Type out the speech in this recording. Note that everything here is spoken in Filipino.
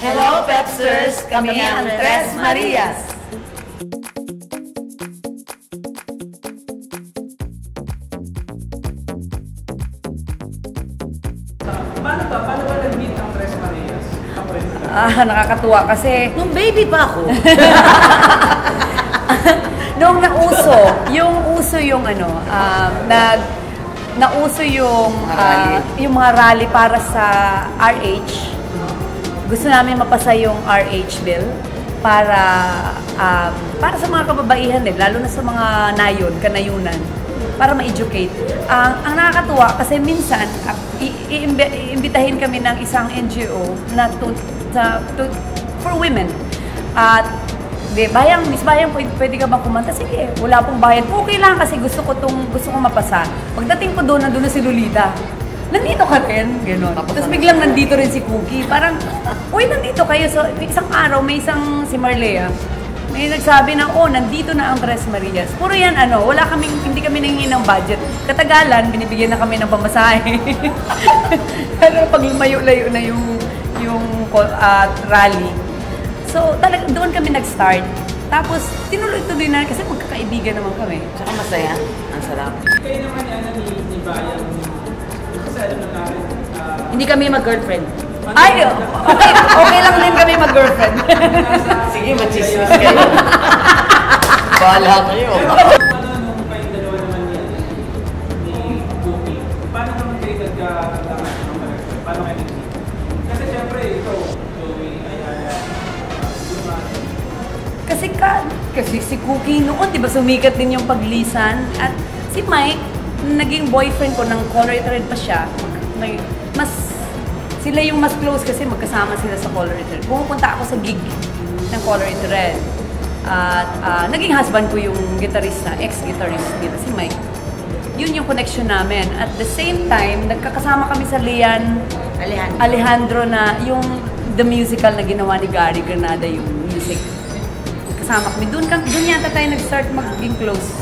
Hello, Pepsters! Kami ang Tres Marias! Paano ba nag-meet ang Tres Marias? Nakakatuwa kasi Nung baby pa ako. noong nauso yung nauso yung mga rally para sa RH. Gusto namin mapasa yung RH bill para sa mga kababaihan din, lalo na sa mga kanayunan, para ma-educate. Ang nakakatuwa kasi minsan iimbitahin kami ng isang NGO na for women. At Miss Bayang, pwede ka bang kumanta? Sige, wala pong bayad. Okay lang kasi gusto ko mapasa. Pagdating ko doon, nandun na si Lolita. Nandito ka rin, gano'n. Tapos biglang nandito rin si Cookie. Parang, uy, nandito kayo. So, isang araw, may si Marlea. May nagsabi na, nandito na ang Tres Marias. Puro yan, hindi kami nangingin ng budget. Katagalan, binibigyan na kami ng pamasahe. Pero pag lumayo-layo na yung rally. So, talaga, doon kami nag-start. Tapos, tinuloy-tuloy na kasi magkakaibigan naman kami. Tsaka masaya. Ang sarap. Kayo naman ni Bayang. Kasi alam na namin. Hindi kami mag-girlfriend. Ay, okay lang din kami mag-girlfriend. Sige, machismis kayo. Bahala kayo. Nung kayong dalawa naman ni Cookie, paano naman kayo nagkakaroon ng mag-girlfriend? Paano kayo nag-meet? Kasi syempre, ito, Joey, Ayala, Kasi si Cookie noon, di ba, sumikat din yung paglisan. At si Mike, naging boyfriend ko ng Color It Red pa siya. Sila yung mas close kasi magkasama sila sa Color It Red. Pumupunta ako sa gig ng Color It Red. At naging husband ko yung gitarista, ex-guitarist dito, si Mike. Yun yung connection namin. At the same time, nagkakasama kami sa Lian Alejandro na yung The Musical na ginawa ni Gary Granada, yung music. Kasama kami. Doon yata tayo nag-start maging close.